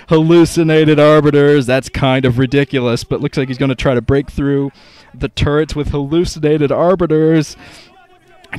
hallucinated arbiters. That's kind of ridiculous, but looks like he's going to try to break through the turrets with hallucinated arbiters.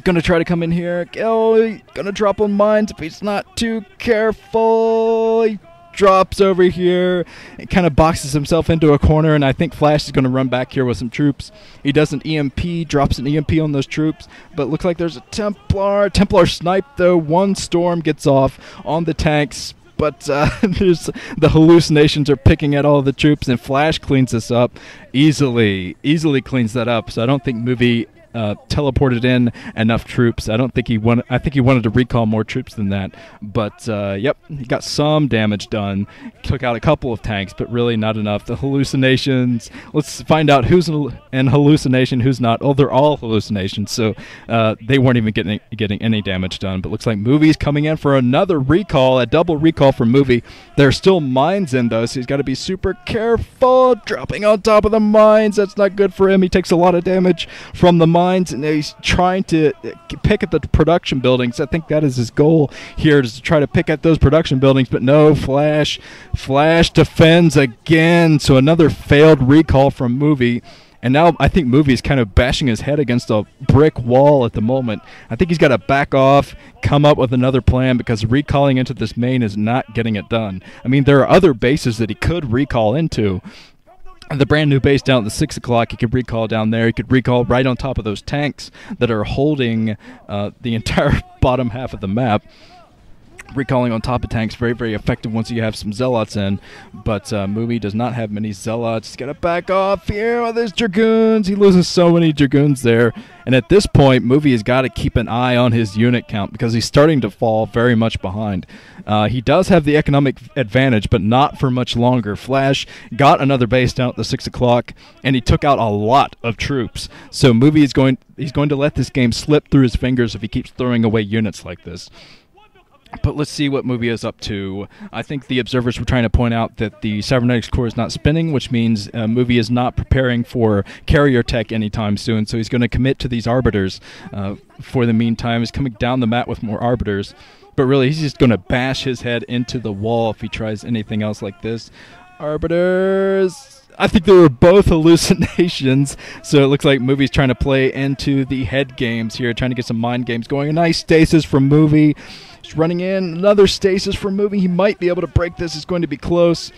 Gonna try to come in here. Oh, gonna drop on mines if he's not too careful. He drops over here. It kind of boxes himself into a corner, and I think Flash is gonna run back here with some troops. He does an EMP, drops an EMP on those troops, but looks like there's a Templar. Templar sniped though. One storm gets off on the tanks. But there's the hallucinations are picking at all the troops, and Flash cleans this up easily cleans that up. So I don't think Movie teleported in enough troops. I think he wanted to recall more troops than that. But yep, he got some damage done. Took out a couple of tanks, but really not enough. The hallucinations. Let's find out who's in hallucination, who's not. Oh, they're all hallucinations. So they weren't even getting any damage done. But looks like Movie's coming in for another recall, a double recall for Movie. There's still mines in though, so he's got to be super careful. Dropping on top of the mines. That's not good for him. He takes a lot of damage from the mines. And he's trying to pick at the production buildings. I think that is his goal here, is to try to pick at those production buildings. But no, Flash defends again. So another failed recall from Movie. And now I think Movie is kind of bashing his head against a brick wall at the moment. I think he's got to back off, come up with another plan, because recalling into this main is not getting it done. I mean, there are other bases that he could recall into. The brand new base down at the 6 o'clock, he could recall down there. He could recall right on top of those tanks that are holding the entire bottom half of the map. Recalling on top of tanks, very, very effective once you have some zealots in. But Movie does not have many zealots. He's got to back off here. Oh, there's dragoons. He loses so many dragoons there. And at this point, Movie has got to keep an eye on his unit count, because he's starting to fall very much behind. He does have the economic advantage, but not for much longer. Flash got another base down at the 6 o'clock, and he took out a lot of troops. So Movie is going to let this game slip through his fingers if he keeps throwing away units like this. But let's see what Movie is up to. I think the observers were trying to point out that the cybernetics core is not spinning, which means Movie is not preparing for carrier tech anytime soon. So he's going to commit to these arbiters for the meantime. He's coming down the map with more arbiters. But really, he's just going to bash his head into the wall if he tries anything else like this. Arbiters. I think they were both hallucinations, so it looks like Movie's trying to play into the head games here, trying to get some mind games going. A nice stasis from Movie. He's running in. Another stasis from Movie. He might be able to break this. It's going to be close.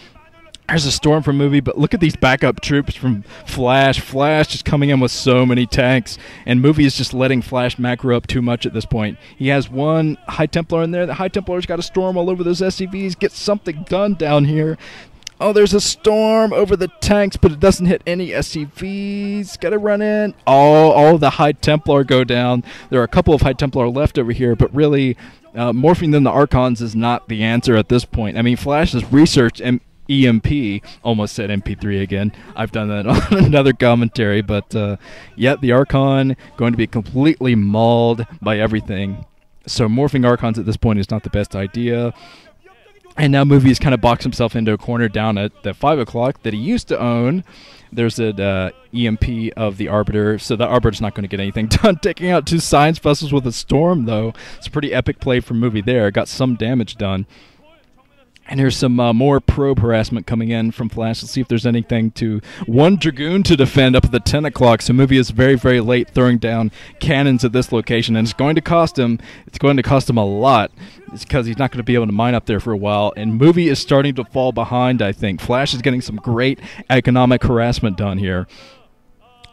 There's a storm from Movie, but look at these backup troops from Flash. Flash just coming in with so many tanks, and Movie is just letting Flash macro up too much at this point. He has one High Templar in there. The High Templar's got a storm all over those SCVs. Get something done down here. Oh, there's a storm over the tanks, but it doesn't hit any SCVs. Got to run in. Oh, all the High Templar go down. There are a couple of High Templar left over here, but really, morphing them to Archons is not the answer at this point. I mean, Flash has researched EMP, almost said MP3 again. I've done that on another commentary, but yet the Archon going to be completely mauled by everything. So morphing Archons at this point is not the best idea. And now Movie's kind of boxed himself into a corner down at the 5 o'clock that he used to own. There's an EMP of the Arbiter, so the Arbiter's not going to get anything done. Taking out 2 science vessels with a storm, though. It's a pretty epic play from Movie there. Got some damage done. And here's some more probe harassment coming in from Flash. Let's see if there's anything to... 1 Dragoon to defend up at the 10 o'clock. So Movie is very, very late throwing down cannons at this location. And it's going to cost him. It's going to cost him a lot. It's because he's not going to be able to mine up there for a while. And Movie is starting to fall behind, I think. Flash is getting some great economic harassment done here.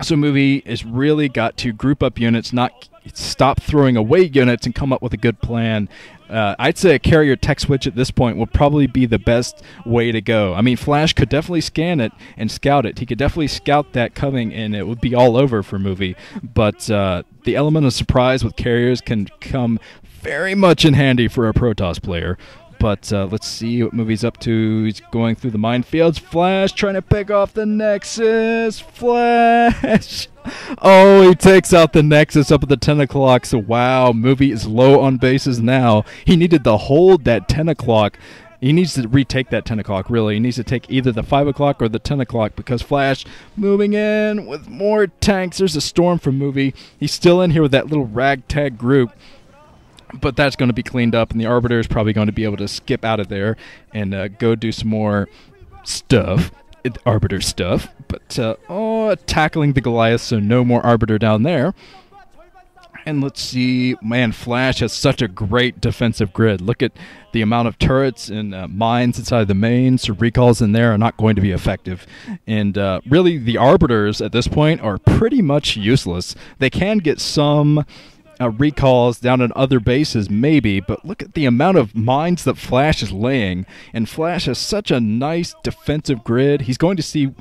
So Movie has really got to group up units, not stop throwing away units, and come up with a good plan. I'd say a carrier tech switch at this point will probably be the best way to go. I mean, Flash could definitely scan it and scout it. He could definitely scout that coming, and it would be all over for Movie. But the element of surprise with carriers can come very much in handy for a Protoss player. But let's see what Movie's up to. He's going through the minefields. Flash trying to pick off the Nexus. Flash! Oh, he takes out the Nexus up at the 10 o'clock. So, wow, Movie is low on bases now. He needed to hold that 10 o'clock. He needs to retake that 10 o'clock, really. He needs to take either the 5 o'clock or the 10 o'clock, because Flash moving in with more tanks. There's a storm from Movie. He's still in here with that little ragtag group. But that's going to be cleaned up, and the Arbiter is probably going to be able to skip out of there and go do some more stuff. Arbiter stuff. But, tackling the Goliath, so no more Arbiter down there. And let's see, man, Flash has such a great defensive grid. Look at the amount of turrets and mines inside the main, so recalls in there are not going to be effective. And really, the Arbiters at this point are pretty much useless. They can get some recalls down at other bases, maybe, but look at the amount of mines that Flash is laying. And Flash has such a nice defensive grid. He's going to see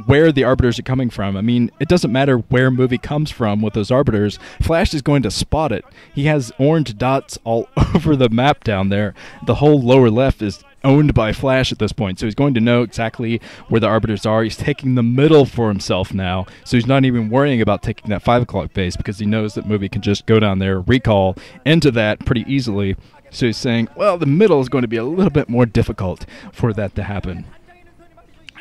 where the Arbiters are coming from. I mean, it doesn't matter where movie comes from with those Arbiters. Flash is going to spot it. He has orange dots all over the map down there. The whole lower left is owned by Flash at this point, so he's going to know exactly where the Arbiters are. He's taking the middle for himself now, so he's not even worrying about taking that 5 o'clock base because he knows that movie can just go down there, recall into that pretty easily. So he's saying, well, the middle is going to be a little bit more difficult for that to happen.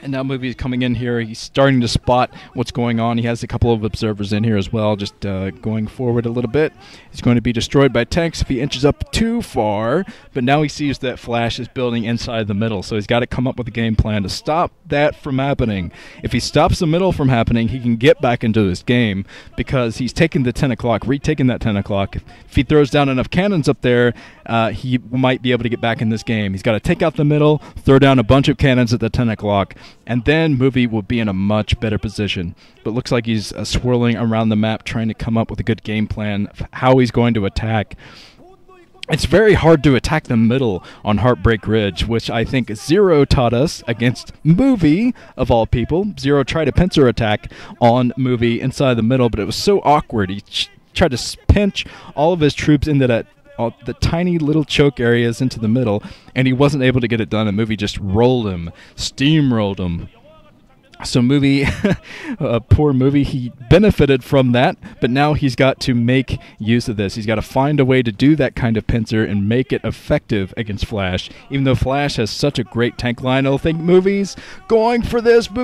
And now movie is coming in here. He's starting to spot what's going on. He has a couple of observers in here as well, just going forward a little bit. He's going to be destroyed by tanks if he inches up too far. But now he sees that Flash is building inside the middle, so he's got to come up with a game plan to stop that from happening. If he stops the middle from happening, he can get back into this game because he's taking the 10 o'clock, retaking that 10 o'clock. If he throws down enough cannons up there, he might be able to get back in this game. He's got to take out the middle, throw down a bunch of cannons at the 10 o'clock, and then movie will be in a much better position. But looks like he's swirling around the map trying to come up with a good game plan of how he's going to attack. It's very hard to attack the middle on Heartbreak Ridge, which I think Zero taught us against movie, of all people. Zero tried a pincer attack on movie inside the middle, but it was so awkward. He tried to pinch all of his troops into that the tiny little choke areas into the middle, and he wasn't able to get it done, and movie just rolled him, steamrolled him. So movie, poor movie, he benefited from that, but now he's got to make use of this. He's got to find a way to do that kind of pincer and make it effective against Flash. Even though Flash has such a great tank line, I think movie's going for this.